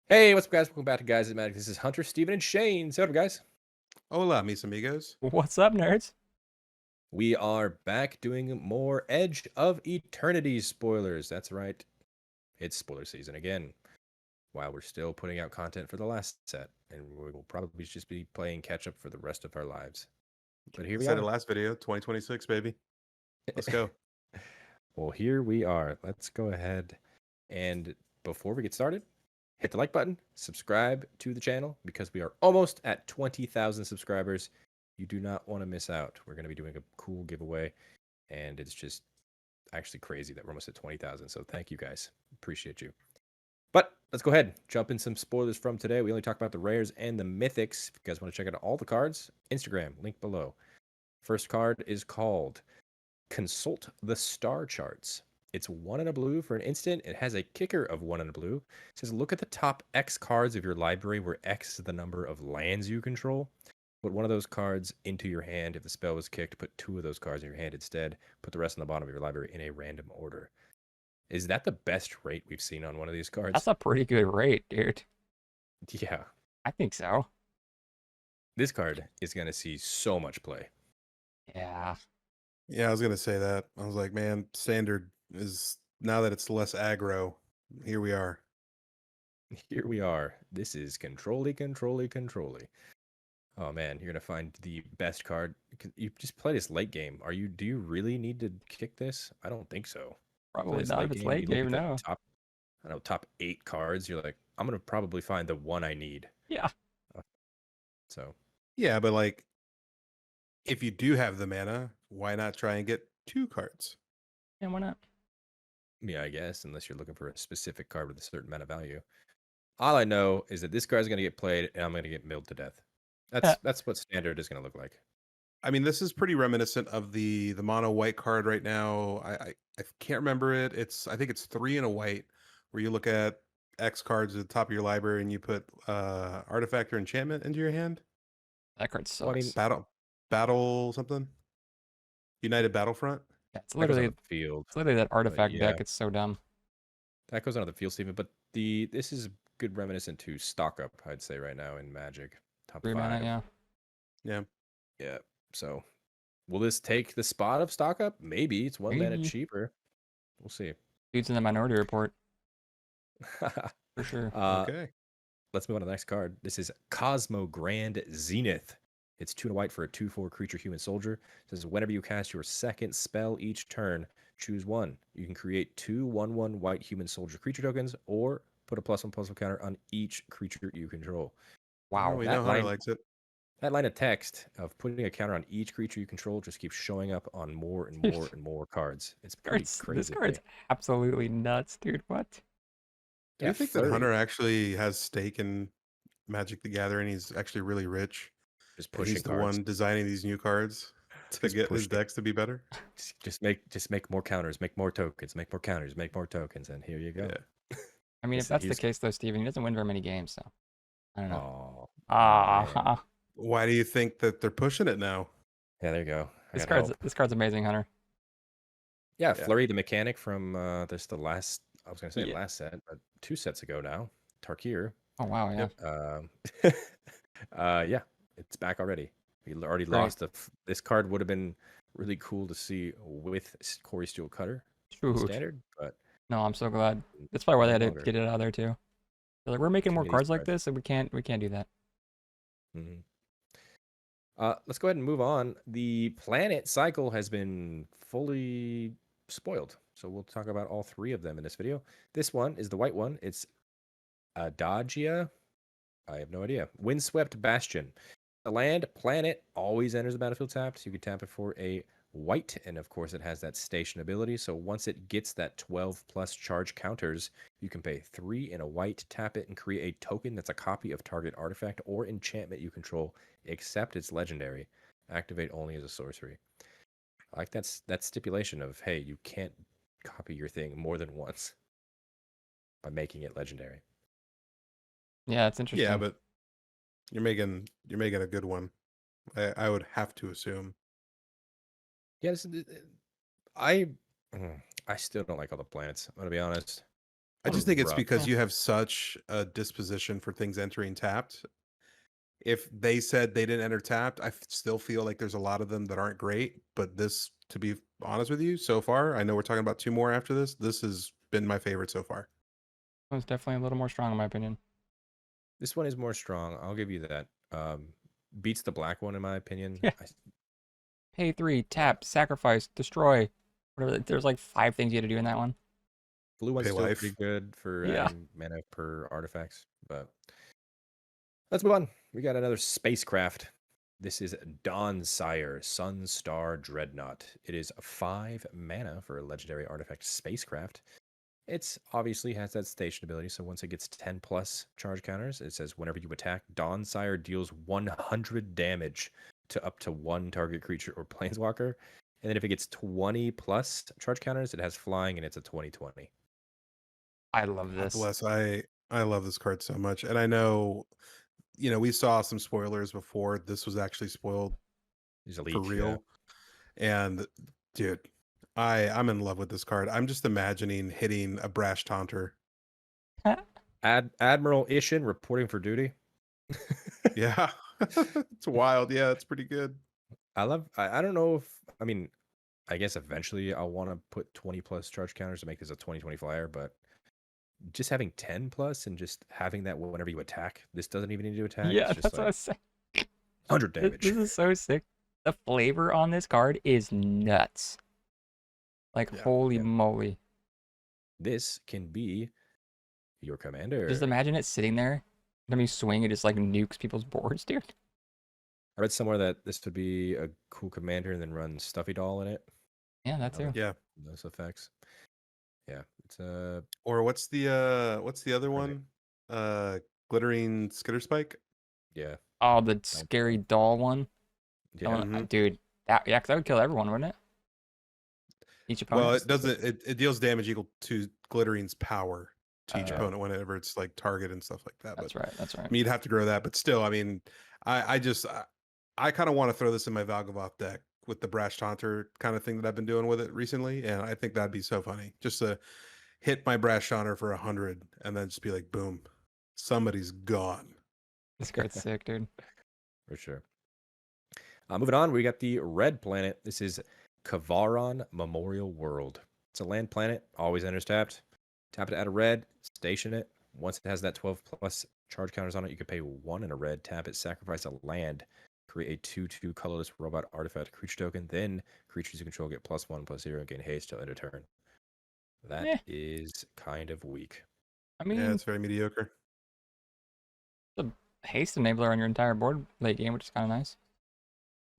Hey, what's up, guys? Welcome back to Guys That Magic. This is Hunter, Steven, and Shane. So, what up, guys? Hola, mis amigos. What's up, nerds? We are back doing more Edge of Eternities spoilers. That's right. It's spoiler season again. While we're still putting out content for the last set, and we will probably just be playing catch up for the rest of our lives. But here I we said it are. last video, 2026, baby. Let's go. Well, here we are. Let's go ahead and before we get started, hit the like button, subscribe to the channel because we are almost at 20,000 subscribers. You do not want to miss out. We're going to be doing a cool giveaway, and it's just actually crazy that we're almost at 20,000. So thank you guys. Appreciate you. But let's go ahead, jump in some spoilers from today. We only talk about the rares and the mythics. If you guys want to check out all the cards, Instagram, link below. First card is called Consult the Star Charts. It's 1 and a blue for an instant. It has a kicker of 1 and a blue. It says look at the top X cards of your library where X is the number of lands you control. Put one of those cards into your hand. If the spell was kicked, put 2 of those cards in your hand instead. Put the rest on the bottom of your library in a random order. Is that the best rate we've seen on one of these cards? That's a pretty good rate, dude. Yeah. I think so. This card is going to see so much play. Yeah. Yeah, I was gonna say that. I was like, man, standard is now that it's less aggro. Here we are. Here we are. This is controlly. Oh man, you're gonna find the best card. You just play this late game. Do you really need to kick this? I don't think so. Probably This not if it's late you look game at the now. top 8 cards. You're like, I'm gonna probably find the one I need. Yeah. So Yeah, but like, if you do have the mana, why not try and get 2 cards? Yeah, why not? yeah, I guess unless you're looking for a specific card with a certain amount of value. All I know is that this card's gonna get played, and I'm gonna get milled to death. That's what standard is gonna look like. I mean, this is pretty reminiscent of the mono white card right now. I can't remember it. I think it's 3 and a white, where you look at X cards at the top of your library and you put artifact or enchantment into your hand. That card Well, I mean, sucks. Battle something. United Battlefront. Yeah, it's that goes on literally the field. that But artifact yeah, deck. It's so dumb. that goes on the field, Steven. But this is good reminiscent to stock up, I'd say right now in Magic. Top 3 mana, 5. yeah. Yeah. Yeah. So will this take the spot of stock up? Maybe. It's 1 mana Maybe. cheaper. We'll see. Dude's in the Minority Report for sure. Okay. Let's move on to the next card. This is Cosmogrand Zenith. It's 2 and a white for a 2/4 creature human soldier. It says whenever you cast your second spell each turn, choose one. You can create 2 1/1 white human soldier creature tokens, or put a +1/+1 counter on each creature you control. Well, Wow. we That know Hunter line, likes it. that line of text of putting a counter on each creature you control just keeps showing up on more and more and more cards. It's pretty This crazy. card's absolutely nuts, dude. What? Do you think that Hunter actually has stake in Magic the Gathering? He's actually really rich. Just And pushing he's the cards. one designing these new cards to Just get his pushing. decks to be better. Just make more counters, make more tokens, make more counters, make more tokens, and here you go. Yeah. I mean, if that's the He's- case, though, Steven, he doesn't win very many games, so I don't know. Oh, Ah, Why do you think that they're pushing it now? yeah, there you go. this card's amazing, Hunter. Yeah, Yeah. Flurry the mechanic from this the last I was gonna say Yeah. last set, but 2 sets ago now. Tarkir. Oh wow, yeah. Yep. Yeah, it's back already. We already Great. lost this card would have been really cool to see with Corey Steel Cutter Shoot. standard, but No, I'm so glad. That's probably why they had no to longer. get it out of there too. They're like, we're making more Committee's cards like pressure. this, and we can't do that. Mhm. Let's go ahead and move on. The planet cycle has been fully spoiled, so we'll talk about all 3 of them in this video. This one is the white one. It's Adagia. I have no idea. Windswept Bastion. The land planet always enters the battlefield tapped. You can tap it for a white, and of course it has that station ability. So once it gets that 12+ charge counters, you can pay 3 in a white, tap it, and create a token that's a copy of target artifact or enchantment you control, except it's legendary. Activate only as a sorcery. I like that stipulation of, hey, you can't copy your thing more than once by making it legendary. Yeah, it's interesting. Yeah, but you're making a good one. I would have to assume. Yeah, I still don't like all the planets. I'm gonna be honest. I just think it's Rough. because you have such a disposition for things entering tapped. If they said they didn't enter tapped, still feel like there's a lot of them that aren't great. But this, to be honest with you, so far, I know we're talking about 2 more after this. This has been my favorite so far. It was definitely a little more strong in my opinion. This one is more strong. I'll give you that. Beats the black one in my opinion. Yeah. Pay 3, tap, sacrifice, destroy. Whatever. There's like 5 things you had to do in that one. Blue one's Pay still life. pretty good for Yeah. adding mana per artifacts, but let's move on. We got another spacecraft. This is Dawnsire, Sunstar Dreadnought. It is 5 mana for a legendary artifact spacecraft. It's obviously has that station ability, so once it gets 10 plus charge counters, it says whenever you attack, Dawnsire deals 100 damage to up to 1 target creature or planeswalker. And then if it gets 20 plus charge counters, it has flying and it's a 20/20. I love this. Bless, I love this card so much. And I know, we saw some spoilers before this was actually spoiled There's a leak for real. And dude, I'm in love with this card. I'm just imagining hitting a Brash Taunter. Admiral Ishin reporting for duty. Yeah. It's wild. Yeah, it's pretty good. I don't know if, I guess eventually I'll want to put 20 plus charge counters to make this a 20/20 flyer, but just having 10 plus and just having that whenever you attack, this doesn't even need to attack. Yeah, it's just that's like what I was saying. 100 This damage. is so sick. The flavor on this card is nuts. Like, Yeah, holy yeah. moly. This can be your commander. Just imagine it sitting there. Let me swing, it just like nukes people's boards, dude. I read somewhere that this would be a cool commander and then run Stuffy Doll in it. Yeah, that too. Yeah. Those effects. Yeah, it's Or what's the other one? Glittering Skitter Spike? yeah. Oh, the scary doll one. Yeah. Mhm. Dude, yeah, because that would kill everyone, wouldn't it? Each opponent. Well, it doesn't. It deals damage equal to Glittering's power to each Oh. opponent whenever it's like target and stuff like that. That's But right. That's right. I mean, you'd have to grow that. But still, I mean, I kind of want to throw this in my Valgavoth deck with the Brash Taunter kind of thing that I've been doing with it recently, and I think that'd be so funny. Just to hit my Brash Taunter for 100 and then just be like, boom, somebody's gone. This card's sick, dude. For sure. Moving on, we got the red planet. This is Kavaron Memorial World. It's a land planet, always enters tapped. Tap it to add a red, station it. Once it has that 12 plus charge counters on it, you can pay 1 and a red, tap it, sacrifice a land, create a 2/2 colorless robot artifact creature token. Then creatures you control get +1/+0 and gain haste till end of turn. That is kind of weak. I mean, Yeah, it's very mediocre. the haste enabler on your entire board late game, which is kind of nice.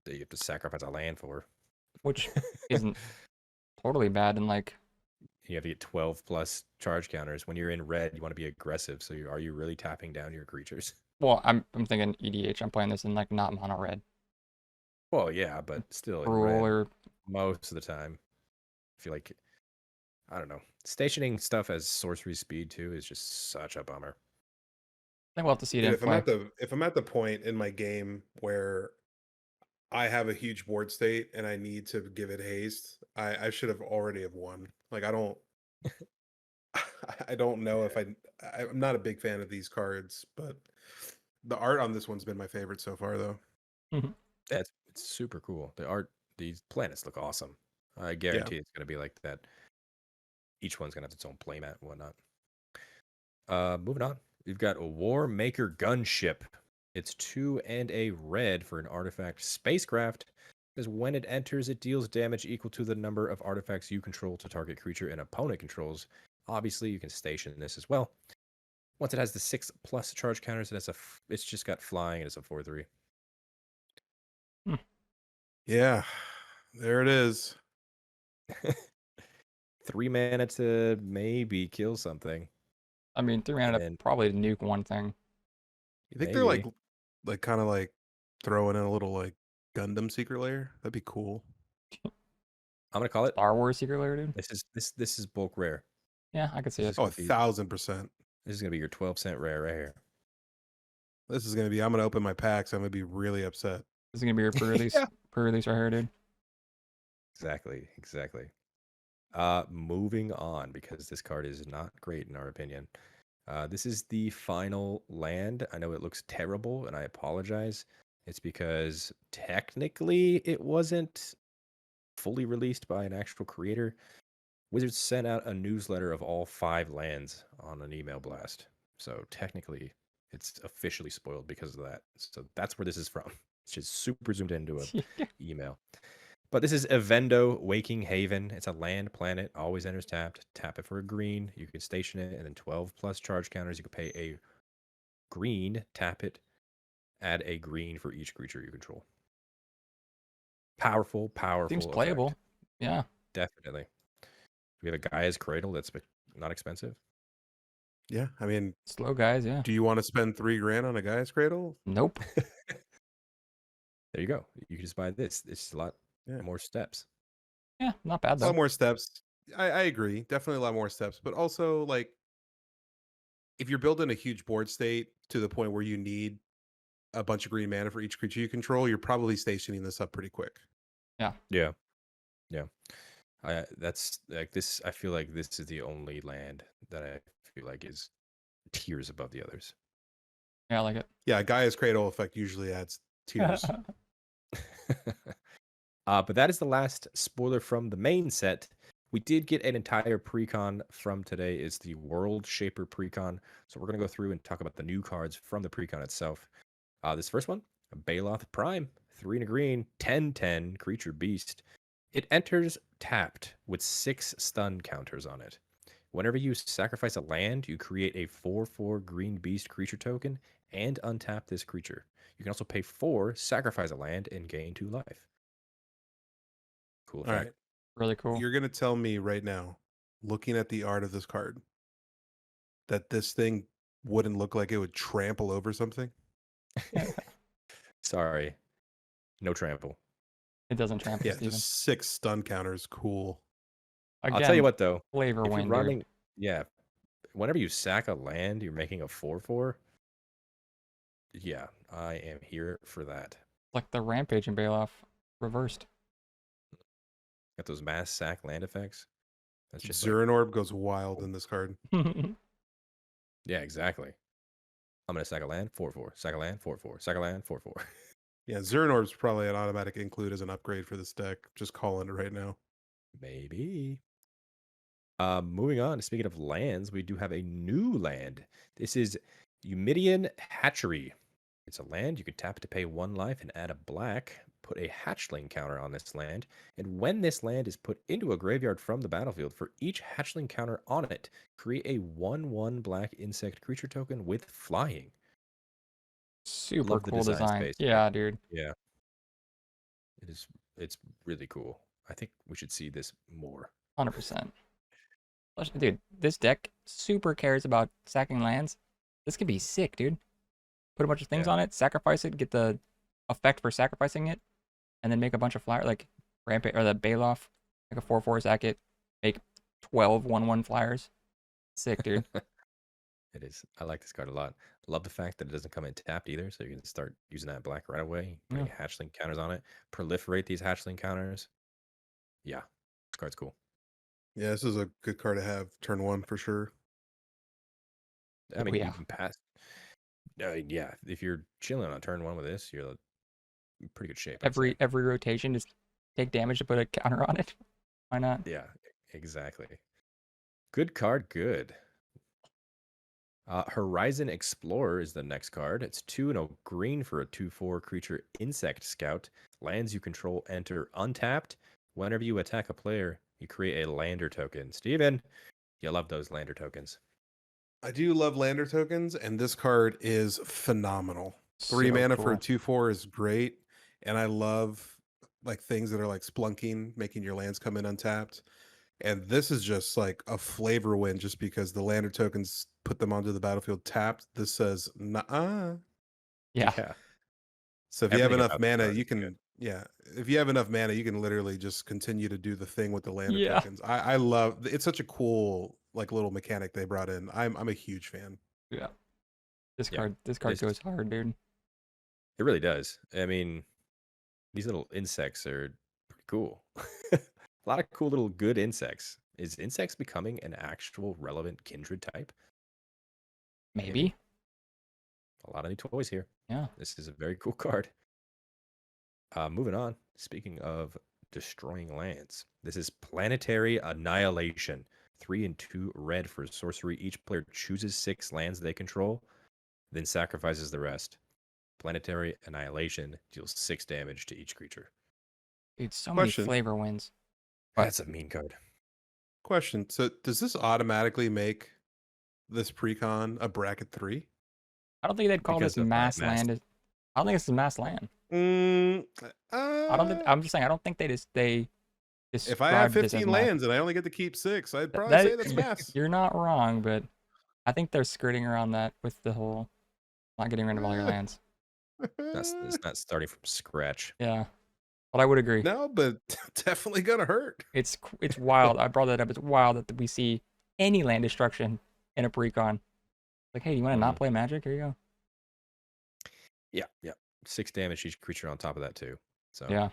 That you have to sacrifice a land for. Which isn't totally bad. And like, You have to get 12 plus charge counters. When you're in red, you want to be aggressive. So are you really tapping down your creatures? well, I'm thinking EDH. I'm playing this in like not mono red. Well, yeah, but still in Rule red or most of the time. I feel like, I don't know. Stationing stuff as sorcery speed too is just such a bummer. I will have to see it Dude, in if I'm play. at the point in my game where I have a huge board state and I need to give it haste, I should have already have won. Like I don't I don't know if I'm not a big fan of these cards, but the art on this one's been my favorite so far though. It's super cool. These planets look awesome. I guarantee it's going to be like that. Each one's going to have its own playmat and whatnot. Moving on, we've got a Warmaker Gunship. It's 2 and a red for an artifact spacecraft. Because when it enters, it deals damage equal to the number of artifacts you control to target creature and opponent controls. Obviously, you can station this as well. Once it has the 6 plus charge counters, it's just got flying and it's a 4/3. Yeah. There it is. 3 mana to maybe kill something. I mean, 3 mana to probably nuke one thing. You think they're like kind of like throwing in a little like Gundam secret layer? That'd be cool. I'm gonna call it Star Wars secret layer, dude. This is bulk rare. Yeah, I could see it. Oh, 1,000%. This is gonna be your 12-cent rare right here. This is gonna be. I'm gonna open my packs. I'm gonna be really upset. This is gonna be your pre-release, pre-release right here, dude. Exactly. Moving on, because this card is not great in our opinion. This is the final land. I know it looks terrible, and I apologize. It's because technically it wasn't fully released by an actual creator. Wizards sent out a newsletter of all 5 lands on an email blast. So technically, it's officially spoiled because of that. So that's where this is from. It's just super zoomed into a email. But this is Evendo Waking Haven. It's a land planet, always enters tapped. Tap it for a green. You can station it, and then 12 plus charge counters. You can pay a green, tap it, add a green for each creature you control. Powerful, powerful. Seems playable. Effect. Yeah. Definitely. We have a Gaia's Cradle that's not expensive. Yeah, I mean, Slow guys, yeah. do you want to spend $3,000 on a Gaia's Cradle? Nope. There you go. You can just buy this. It's a lot more steps. Yeah, not bad A though. lot more steps. I agree. Definitely a lot more steps. But also, like, if you're building a huge board state to the point where you need a bunch of green mana for each creature you control, you're probably stationing this up pretty quick. Yeah. That's like this. I feel like this is the only land that I feel like is tiers above the others. Yeah, I like it. Yeah, Gaia's Cradle effect usually adds tiers. But that is the last spoiler from the main set. We did get an entire precon from today. It's the World Shaper precon. So we're going to go through and talk about the new cards from the precon itself. This first one, Baloth Prime, 3 and a green, 10/10 creature beast. It enters tapped with 6 stun counters on it. Whenever you sacrifice a land, you create a 4/4 green beast creature token and untap this creature. You can also pay 4, sacrifice a land, and gain 2 life. Cool All effect. right. Really cool. You're going to tell me right now, looking at the art of this card, that this thing wouldn't look like it would trample over something? Sorry. No trample. It doesn't trample, Yeah, Steven. just 6 stun counters. Cool. Again, I'll tell you what, though. flavor If you're win, running, dude. yeah, whenever you sack a land, you're making a 4/4. Yeah, I am here for that. Like the Rampage in Baloth reversed. Got those mass sack land effects. That's just Zeranorb goes wild in this card. yeah, exactly. I'm gonna sack a land, 4/4. Sack a land, 4/4. Sack a land, 4/4. Yeah, Zeranorb's probably an automatic include as an upgrade for this deck. Just calling it right now. Maybe. Moving on. Speaking of lands, we do have a new land. This is Eumidian Hatchery. It's a land. You can tap it to pay 1 life and add a black. Put a hatchling counter on this land. And when this land is put into a graveyard from the battlefield, for each hatchling counter on it, create a 1/1 black insect creature token with flying. Super Love the cool design. space. Yeah, dude. Yeah. It's really cool. I think we should see this more. 100%. Dude, this deck super cares about sacking lands. This could be sick, dude. Put a bunch of things Yeah. on it, sacrifice it, get the effect for sacrificing it, and then make a bunch of flyers like Rampage or the Baloth, like a 4/4 sack it, make 12 1/1 flyers. Sick, dude. It is. I like this card a lot. Love the fact that it doesn't come in tapped either, so you can start using that black right away. Putting hatchling counters on it. Proliferate these hatchling counters. Yeah, this card's cool. Yeah, this is a good card to have turn 1 for sure. I mean, yeah. you can pass. Yeah, if you're chilling on turn 1 with this, you're in pretty good shape. I'd say. Every rotation, just take damage to put a counter on it. Why not? Yeah, exactly. Good card, good. Horizon Explorer is the next card. It's 2 and a green for a 2/4 creature insect scout. Lands you control enter untapped. Whenever you attack a player, you create a lander token. Steven, you love those lander tokens. I do love lander tokens, and this card is phenomenal. 3 mana for a 2/4 is great, and I love like things that are like splunking, making your lands come in untapped. And this is just like a flavor win just because the lander tokens put them onto the battlefield tapped. This says nah. Yeah. So if you have Everything enough about this mana, card you is can good. if you have enough mana, you can literally just continue to do the thing with the lander Yeah. tokens. I love it's such a cool like little mechanic they brought in. I'm a huge fan. Yeah. This Yeah, card goes hard, dude. It really does. I mean, these little insects are pretty cool. A lot of cool little good insects. Is insects becoming an actual relevant kindred type? Maybe. A lot of new toys here. Yeah. This is a very cool card. Moving on. Speaking of destroying lands, this is Planetary Annihilation. 3 and 2 red for sorcery. Each player chooses 6 lands they control, then sacrifices the rest. Planetary Annihilation deals 6 damage to each creature. Dude, so Question. many flavor wins. What? That's a mean card. Question. So does this automatically make this Precon a bracket 3? I don't think they'd call Because this of mass land. I don't think it's a mass land. I don't think. I'm just saying. I don't think they If I have described this as 15 mass. lands and I only get to keep 6, I'd probably say that's mass. You're not wrong, but I think they're skirting around that with the whole not getting rid of all your lands. It's not starting from scratch. Yeah, but I would agree. No, but definitely gonna hurt. It's wild. I brought that up. It's wild that we see any land destruction in a Precon. Like, hey, you want to not play Magic? Here you go. Yeah. 6 damage each creature on top of that too. So Yeah.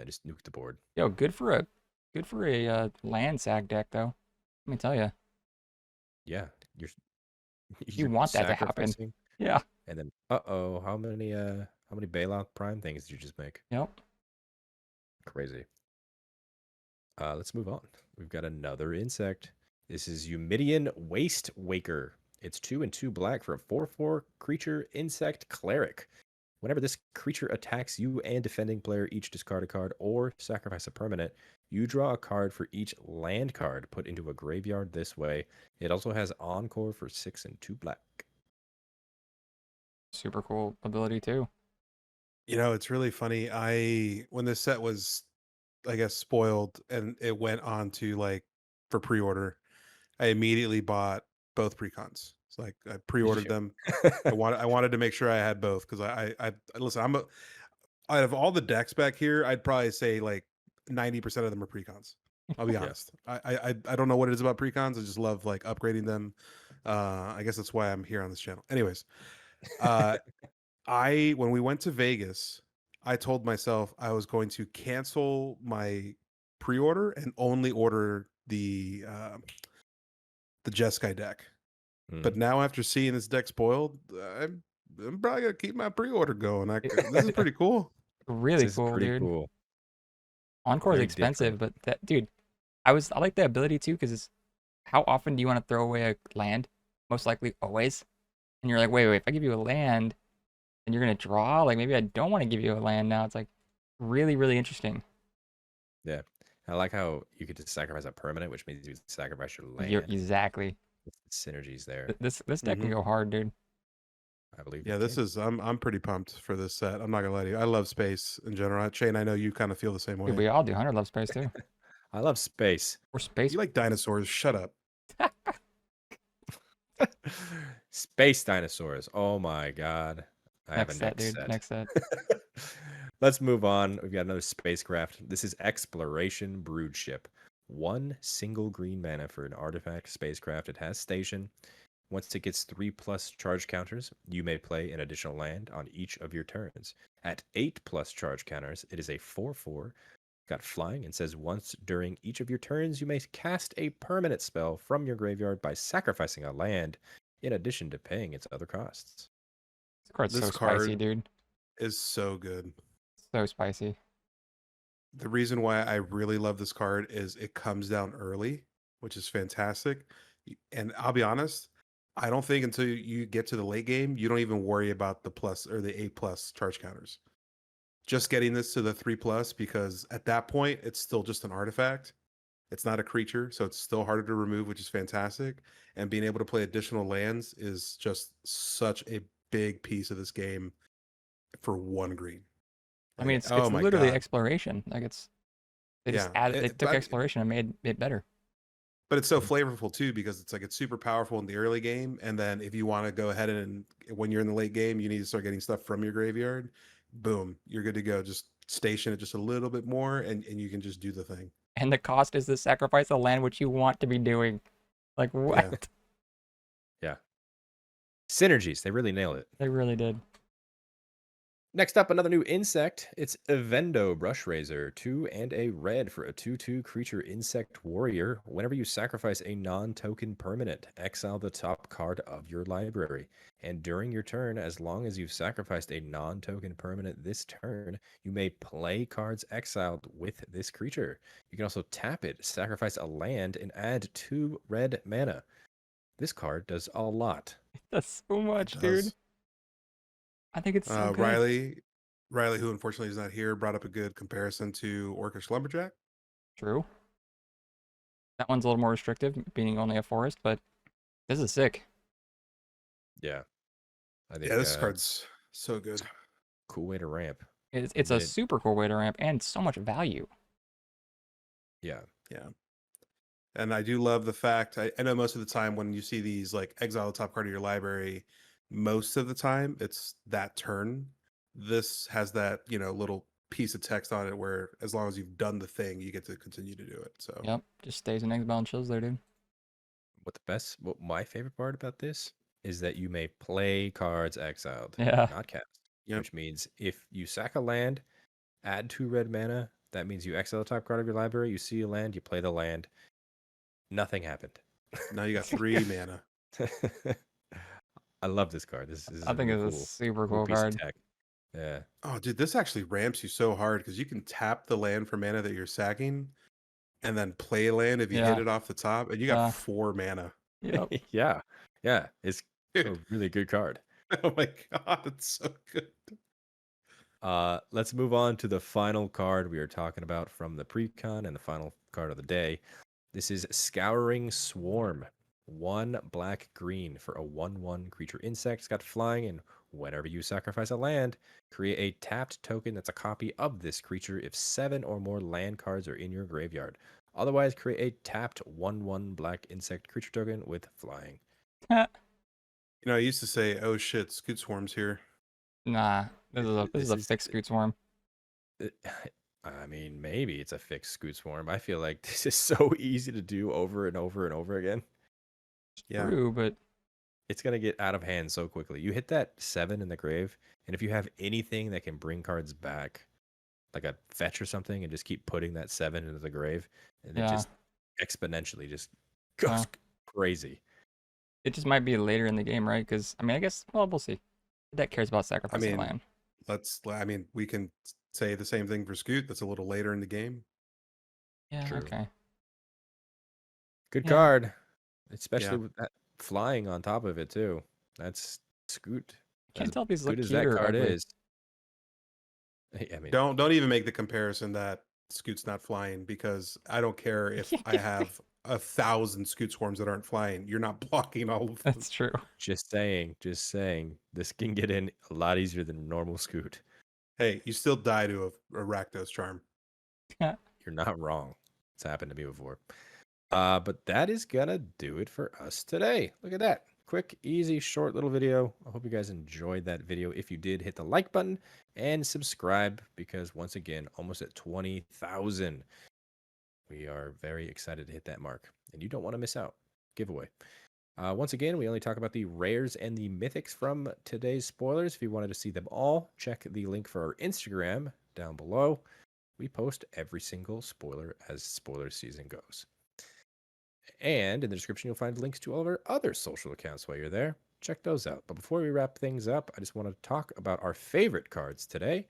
Just nuke the board. Yo, good for a land sack deck though. Let me tell you. Yeah, You want that to happen. sacrificing, Yeah. And then, how many Baloth Prime things did you just make? Yep. Crazy. Let's move on. We've got another insect. This is Eumidian Wastewaker. It's 2 and 2 black for a 4/4 creature insect cleric. Whenever this creature attacks you and defending player, each discard a card or sacrifice a permanent. You draw a card for each land card put into a graveyard this way. It also has Encore for 6 and 2 black. Super cool ability too. You know, it's really funny. When this set was, I guess, spoiled and it went on to like for pre-order, I immediately bought both Precons. It's like I pre-ordered them. I wanted to make sure I had both because I listen. Out of all the decks back here, I'd probably say like 90% of them are Precons. I'll be honest. I don't know what it is about Precons. I just love like upgrading them. I guess that's why I'm here on this channel. Anyways, when we went to Vegas, I told myself I was going to cancel my pre-order and only order the Jeskai deck. But now after seeing this deck spoiled, I'm probably gonna keep my pre-order going. This is pretty cool. Really cool, pretty dude. cool. Encore is Very expensive, different. but that dude, I like the ability too because it's how often do you want to throw away a land? Most likely always. And you're like, wait, if I give you a land and you're gonna draw, like maybe I don't want to give you a land now. It's like really, really interesting. Yeah. I like how you get to sacrifice a permanent, which means you sacrifice your land. Exactly. Synergies there. This deck can go hard, dude. I believe. Yeah, I'm pretty pumped for this set. I'm not gonna lie to you. I love space in general. Shane, I know you kind of feel the same way. Dude, we all do. Hunter loves space too. I love space. Or space. You like dinosaurs? Shut up. Space dinosaurs. Oh my god. I have a next set. Next set. Let's move on. We've got another spacecraft. This is Exploration Broodship. 1 single green mana for an artifact spacecraft. It has station. Once it gets 3+ charge counters, you may play an additional land on each of your turns. At 8+ charge counters, it is a 4/4. Got flying and says once during each of your turns, you may cast a permanent spell from your graveyard by sacrificing a land, in addition to paying its other costs. This card's so spicy, dude. Is so good. So spicy. The reason why I really love this card is it comes down early, which is fantastic. And I'll be honest, I don't think until you get to the late game, you don't even worry about the plus or the 8+ charge counters. Just getting this to the 3+, because at that point, it's still just an artifact. It's not a creature, so it's still harder to remove, which is fantastic. And being able to play additional lands is just such a big piece of this game for 1 green. I mean, it's literally exploration. Like they just added, they took exploration and made it better. But it's so flavorful too because it's super powerful in the early game, and then if you want to go ahead and when you're in the late game, you need to start getting stuff from your graveyard. Boom, you're good to go. Just station it just a little bit more, and you can just do the thing. And the cost is to sacrifice a land which you want to be doing. Like what? Yeah. Synergies. They really nailed it. They really did. Next up, another new insect. It's Evendo Brushrazer, 2 and a red for a 2/2 creature insect warrior. Whenever you sacrifice a non-token permanent, exile the top card of your library. And during your turn, as long as you've sacrificed a non-token permanent this turn, you may play cards exiled with this creature. You can also tap it, sacrifice a land, and add 2 red mana. This card does a lot. That's so It much, dude. does. I think it's so good. Riley, who unfortunately is not here, brought up a good comparison to Orcish Lumberjack. True. That one's a little more restrictive, being only a forest, but this is sick. Yeah. I think Yeah, this card's so good. cool way to ramp. It's a super cool way to ramp and so much value. Yeah. Yeah. And I do love the fact, I know most of the time when you see these like exile the top card of your library, most of the time it's that turn. This has that, little piece of text on it where as long as you've done the thing, you get to continue to do it. So Yep, just stays in exile and chills there, dude. What my favorite part about this is that you may play cards exiled, Yeah. not cast. Yep. Which means if you sack a land, add 2 red mana, that means you exile the top card of your library, you see a land, you play the land. Nothing happened. now you got 3 mana. I love this card. This is I think really it's a cool, super cool cool piece of card. tech. Yeah. Oh, dude, this actually ramps you so hard because you can tap the land for mana that you're sacking and then play a land if you hit Yeah. it off the top, and you got 4 mana. Yep. Yeah. Yeah. It's a really good card. Oh my god, it's so good. Let's move on to the final card we are talking about from the Precon and the final card of the day. This is Scouring Swarm. 1 black green for a 1/1 creature insect. It's got flying, and whenever you sacrifice a land, create a tapped token that's a copy of this creature if 7 or more land cards are in your graveyard. Otherwise, create a tapped 1/1 black insect creature token with flying. I used to say, "Oh shit, Scoot Swarm's here." Nah, this is a fixed Scoot Swarm. I mean, maybe it's a fixed Scoot Swarm. I feel like this is so easy to do over and over and over again. Yeah. True, but It's going to get out of hand so quickly. You hit that 7 in the grave, and if you have anything that can bring cards back, like a fetch or something, and just keep putting that 7 into the grave, and it yeah, just exponentially just goes crazy. it just might be later in the game, right? Because I mean, I guess we'll see. That cares about sacrificing land. We can say the same thing for Scoot. That's a little later in the game. Yeah. True. Okay. Good Yeah. card, especially with that flying on top of it too. That's Scoot. Can't As tell if these look good as cute that or card ugly. is. I mean, Don't even make the comparison that Scoot's not flying, because I don't care if I have 1,000 Scoot Swarms that aren't flying. You're not blocking all of them. That's true. just saying. This can get in a lot easier than normal Scoot. Hey, you still die to a Rakdos Charm. You're not wrong. It's happened to me before. But that is gonna do it for us today. Look at that. Quick, easy, short little video. I hope you guys enjoyed that video. If you did, hit the like button and subscribe, because once again, almost at 20,000. We are very excited to hit that mark, and you don't want to miss out. Giveaway. Once again, we only talk about the rares and the mythics from today's spoilers. If you wanted to see them all, check the link for our Instagram down below. We post every single spoiler as spoiler season goes. And in the description, you'll find links to all of our other social accounts while you're there. Check those out. But before we wrap things up, I just want to talk about our favorite cards today.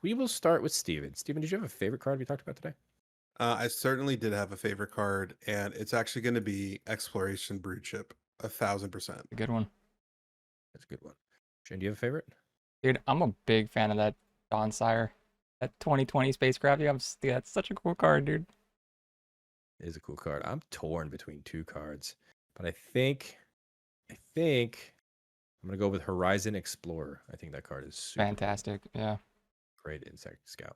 We will start with Steven. Steven, did you have a favorite card we talked about today? I certainly did have a favorite card, and it's actually going to be Exploration Broodship. 1,000%. A good one. That's a good one. Shane, do you have a favorite? Dude, I'm a big fan of that Dawnsire. That 2020 spacecraft. That's such a cool card, dude. It is a cool card. I'm torn between 2 cards, but I think I'm gonna go with Horizon Explorer. I think that card is super Fantastic. cool. Yeah. Great insect scout.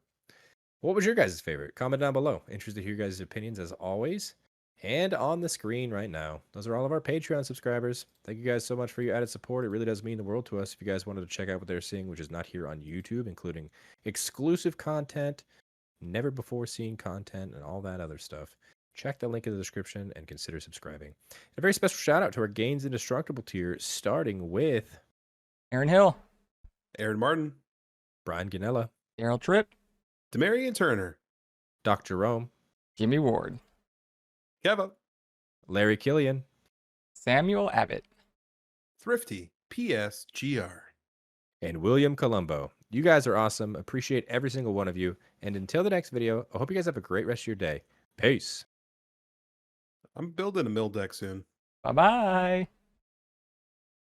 What was your guys' favorite? Comment down below. Interested to hear your guys' opinions as always. And on the screen right now, those are all of our Patreon subscribers. Thank you guys so much for your added support. It really does mean the world to us. If you guys wanted to check out what they're seeing, which is not here on YouTube, including exclusive content, never before seen content, and all that other stuff, check the link in the description and consider subscribing. A very special shout out to our Gains Indestructible tier, starting with Aaron Hill. Aaron Martin. Brian Ganella, Daryl Tripp, Demarion Turner, Dr. Jerome, Jimmy Ward, Keva, Larry Killian, Samuel Abbott. Thrifty, PSGR. and William Colombo. You guys are awesome. Appreciate every single one of you. And until the next video, I hope you guys have a great rest of your day. Peace. I'm building a mill deck soon. Bye-bye.